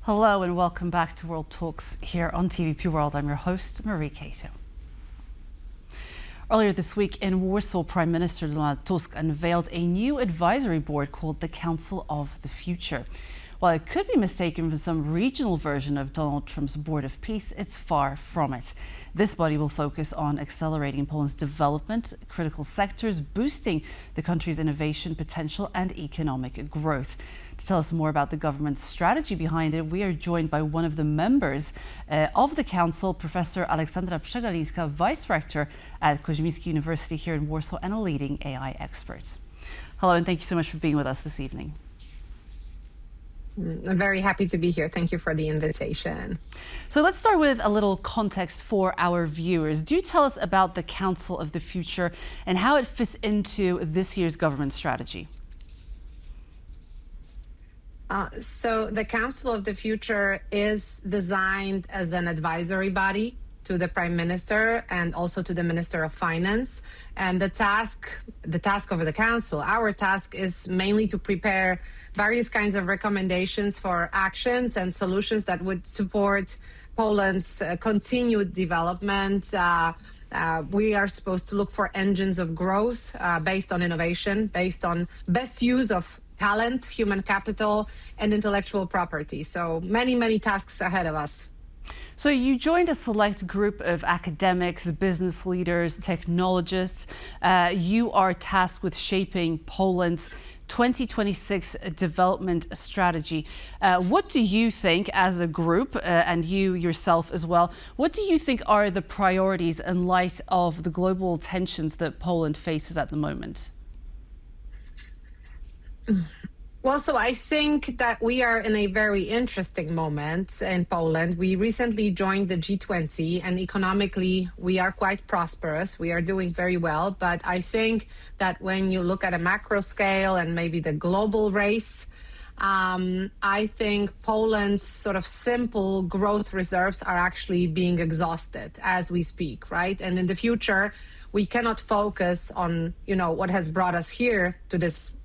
Hello and welcome back to World Talks here on TVP World. I'm your host, Marie Kato. Earlier this week in Warsaw, Prime Minister Donald Tusk unveiled a new advisory board called the Council of the Future. While it could be mistaken for some regional version of Donald Trump's Board of Peace, it's far from it. This body will focus on accelerating Poland's development, critical sectors, boosting the country's innovation potential and economic growth. To tell us more about the government's strategy behind it, we are joined by one of the members of the council, Professor Aleksandra Przegalińska, Vice Rector at Kozminski University here in Warsaw and a leading AI expert. Hello, and thank you so much for being with us this evening. I'm very happy to be here. Thank you for the invitation. So let's start with a little context for our viewers. Do tell us about the Council of the Future and how it fits into this year's government strategy. So the Council of the Future is designed as an advisory body to the Prime Minister and also to the Minister of Finance. And the task of the Council, our task, is mainly to prepare various kinds of recommendations for actions and solutions that would support Poland's continued development. We are supposed to look for engines of growth based on innovation, based on best use of talent, human capital, and intellectual property. So many tasks ahead of us. So you joined a select group of academics, business leaders, technologists. You are tasked with shaping Poland's 2026 development strategy. What do you think as a group, and you yourself as well, what do you think are the priorities in light of the global tensions that Poland faces at the moment? Well, so I think that we are in a very interesting moment in Poland. We recently joined the G20, and economically we are quite prosperous. We are doing very well. But I think that when you look at a macro scale and maybe the global race, I think Poland's sort of simple growth reserves are actually being exhausted as we speak, right? And in the future, we cannot focus on, what has brought us here to this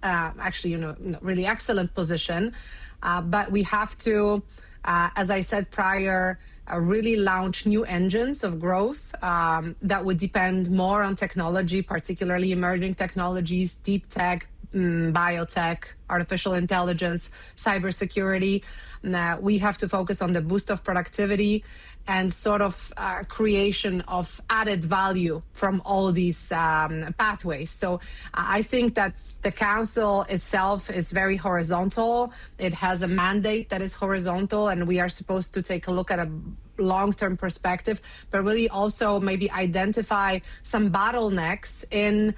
really excellent position. But we have to, as I said prior, really launch new engines of growth that would depend more on technology, particularly emerging technologies, deep tech, biotech, artificial intelligence, cybersecurity. We have to focus on the boost of productivity and sort of creation of added value from all these pathways. So I think that the council itself is very horizontal. It has a mandate that is horizontal, and we are supposed to take a look at a long-term perspective, but really also maybe identify some bottlenecks in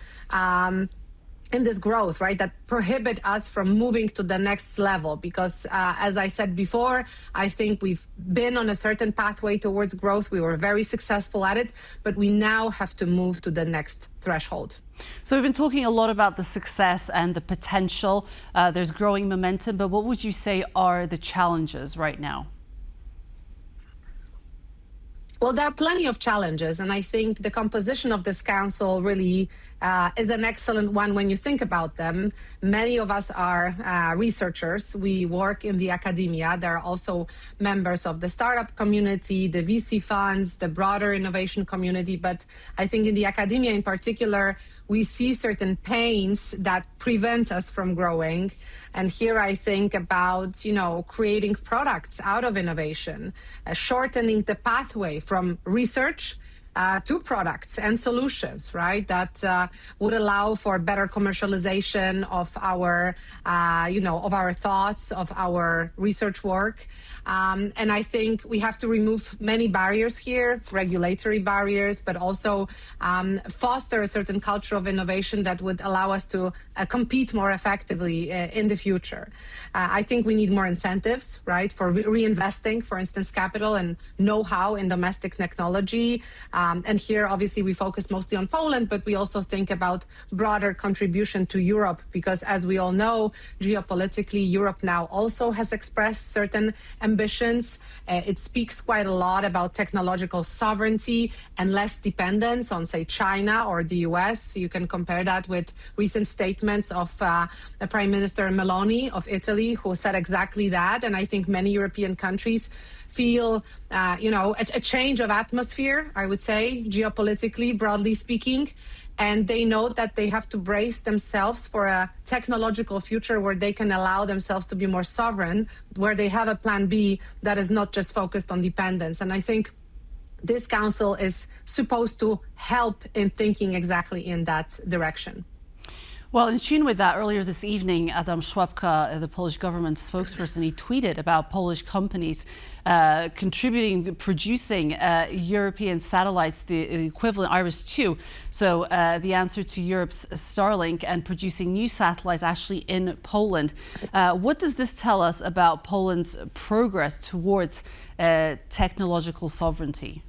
this growth, right, that prohibit us from moving to the next level. Because as I said before, I think we've been on a certain pathway towards growth. We were very successful at it, but we now have to move to the next threshold. So we've been talking a lot about the success and the potential. There's growing momentum, but what would you say are the challenges right now? Well, there are plenty of challenges, and I think the composition of this council really is an excellent one when you think about them. Many of us are researchers. We work in the academia. There are also members of the startup community, the VC funds, the broader innovation community. But I think in the academia in particular, we see certain pains that prevent us from growing. And here I think about, creating products out of innovation, shortening the pathway from research to products and solutions, right? That would allow for better commercialization of our, of our thoughts, of our research work. And I think we have to remove many barriers here, regulatory barriers, but also foster a certain culture of innovation that would allow us to compete more effectively in the future. I think we need more incentives, right, for reinvesting, for instance, capital and know-how in domestic technology. And here, obviously, we focus mostly on Poland, but we also think about broader contribution to Europe, because as we all know, geopolitically, Europe now also has expressed certain ambitions. It speaks quite a lot about technological sovereignty and less dependence on, say, China or the US. You can compare that with recent statements statements of the Prime Minister Meloni of Italy, who said exactly that. And I think many European countries feel, a change of atmosphere, I would say, geopolitically, broadly speaking. And they know that they have to brace themselves for a technological future where they can allow themselves to be more sovereign, where they have a plan B that is not just focused on dependence. And I think this council is supposed to help in thinking exactly in that direction. Well, in tune with that, earlier this evening, Adam Szłapka, the Polish government spokesperson, he tweeted about Polish companies producing European satellites, the equivalent IRIS-2, so the answer to Europe's Starlink, and producing new satellites actually in Poland. What does this tell us about Poland's progress towards technological sovereignty?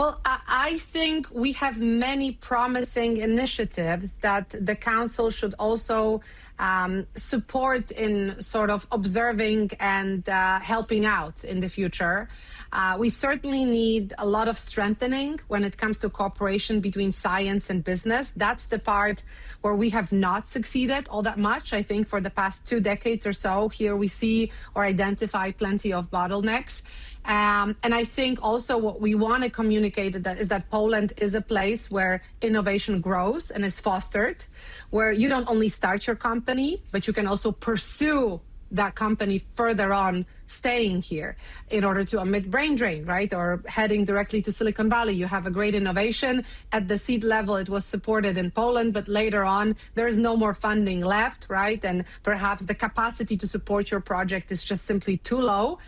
Well, I think we have many promising initiatives that the Council should also support in sort of observing and helping out in the future. We certainly need a lot of strengthening when it comes to cooperation between science and business. That's the part where we have not succeeded all that much. I think for the past 2 decades or so, here we see or identify plenty of bottlenecks. And I think also what we want to communicate is that Poland is a place where innovation grows and is fostered, where you don't only start your company, but you can also pursue that company further on staying here in order to omit brain drain, right? Or heading directly to Silicon Valley. You have a great innovation at the seed level. It was supported in Poland, but later on, there is no more funding left, right? And perhaps the capacity to support your project is just simply too low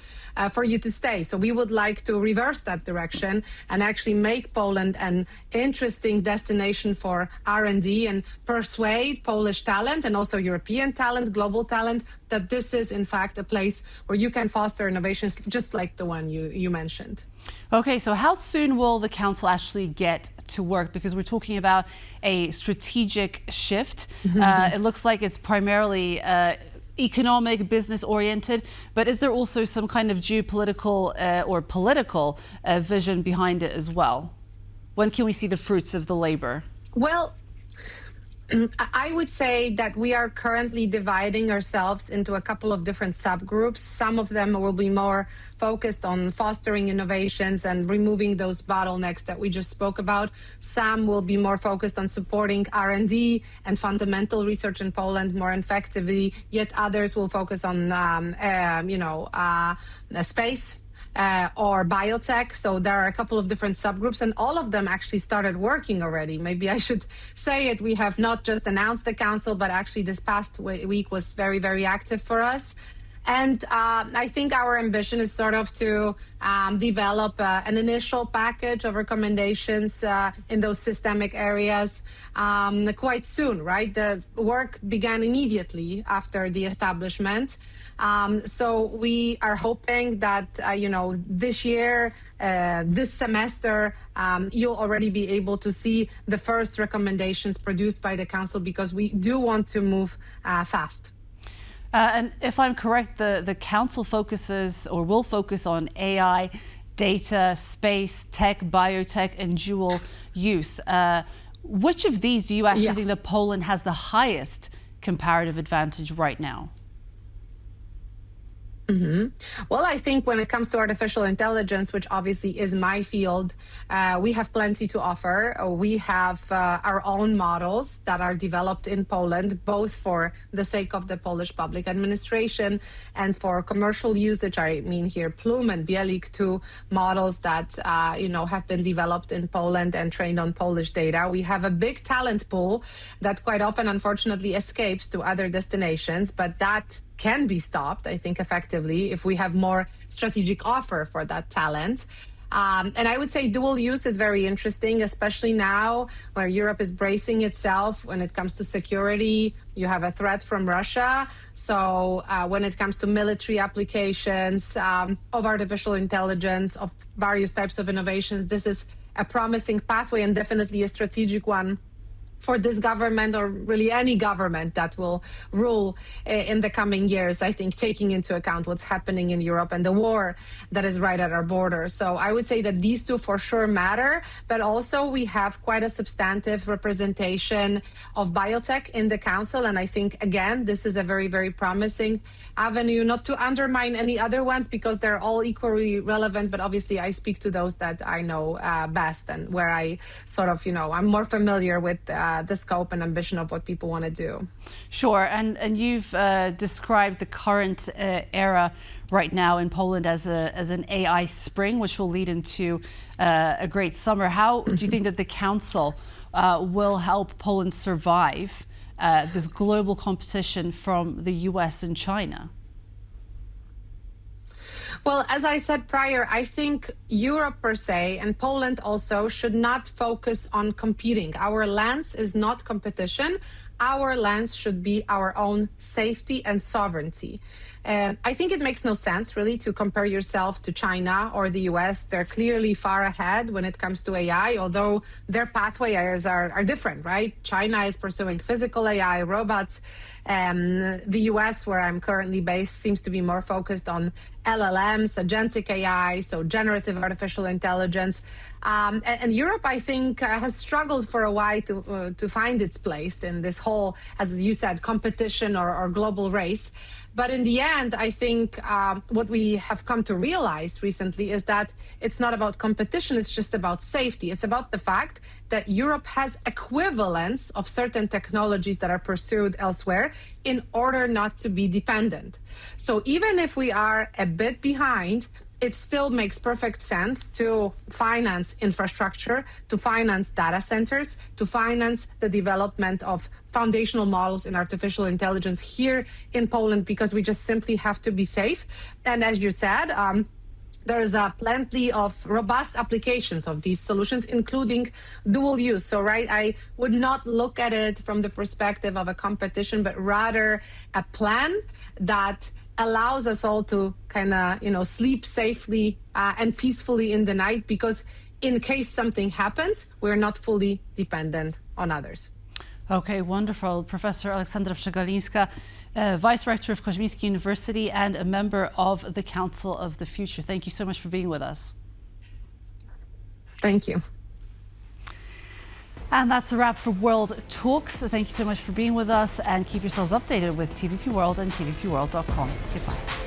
for you to stay. So we would like to reverse that direction and actually make Poland an interesting destination for R&D and persuade Polish talent and also European talent, global talent, that this is in fact a place where you can foster innovations just like the one you mentioned. Okay, so how soon will the Council actually get to work? Because we're talking about a strategic shift. It looks like it's primarily economic, business-oriented, but is there also some kind of geopolitical or political vision behind it as well? When can we see the fruits of the labor? Well, I would say that we are currently dividing ourselves into a couple of different subgroups. Some of them will be more focused on fostering innovations and removing those bottlenecks that we just spoke about. Some will be more focused on supporting R&D and fundamental research in Poland more effectively. Yet others will focus on, space. Or biotech. So there are a couple of different subgroups, and all of them actually started working already. Maybe I should say it. We have not just announced the council, but actually this past week was very, very active for us. And I think our ambition is sort of to develop an initial package of recommendations in those systemic areas quite soon, right? The work began immediately after the establishment. So we are hoping that, this year, this semester, you'll already be able to see the first recommendations produced by the Council, because we do want to move fast. And if I'm correct, the Council focuses or will focus on AI, data, space, tech, biotech, and dual use. Which of these do you actually think that Poland has the highest comparative advantage right now? Well, I think when it comes to artificial intelligence, which obviously is my field, we have plenty to offer. We have our own models that are developed in Poland, both for the sake of the Polish public administration and for commercial usage. I mean here Plum and Bielik, 2 models that, have been developed in Poland and trained on Polish data. We have a big talent pool that quite often, unfortunately, escapes to other destinations, but that can be stopped, I think, effectively if we have more strategic offer for that talent. And I would say dual use is very interesting, especially now where Europe is bracing itself when it comes to security. You have a threat from Russia. So when it comes to military applications of artificial intelligence, of various types of innovations, this is a promising pathway and definitely a strategic one for this government or really any government that will rule in the coming years, I think, taking into account what's happening in Europe and the war that is right at our border. So I would say that these two for sure matter, but also we have quite a substantive representation of biotech in the council. And I think, again, this is a very, very promising avenue, not to undermine any other ones because they're all equally relevant, but obviously I speak to those that I know best and where I sort of, I'm more familiar with the scope and ambition of what people want to do. Sure, and you've described the current era right now in Poland as an AI spring, which will lead into a great summer. How do you think that the Council will help Poland survive this global competition from the US and China? Well, as I said prior, I think Europe per se and Poland also should not focus on competing. Our lens is not competition. Our lens should be our own safety and sovereignty. I think it makes no sense, really, to compare yourself to China or the US. They're clearly far ahead when it comes to AI, although their pathways are different, right? China is pursuing physical AI, robots. The US, where I'm currently based, seems to be more focused on LLMs, agentic AI, so generative artificial intelligence. And Europe, I think, has struggled for a while to find its place in this whole, as you said, competition or global race. But in the end, I think what we have come to realize recently is that it's not about competition, it's just about safety. It's about the fact that Europe has equivalents of certain technologies that are pursued elsewhere in order not to be dependent. So even if we are a bit behind, it still makes perfect sense to finance infrastructure, to finance data centers, to finance the development of foundational models in artificial intelligence here in Poland, because we just simply have to be safe. And as you said, there's plenty of robust applications of these solutions, including dual use. So, right, I would not look at it from the perspective of a competition, but rather a plan that allows us all to kind of, sleep safely and peacefully in the night, because in case something happens, we're not fully dependent on others. Okay, wonderful. Professor Aleksandra Przegalińska, Vice Rector of Kozminski University and a member of the Council of the Future. Thank you so much for being with us. Thank you. And that's a wrap for World Talks. Thank you so much for being with us, and keep yourselves updated with TVP World and tvpworld.com. Goodbye.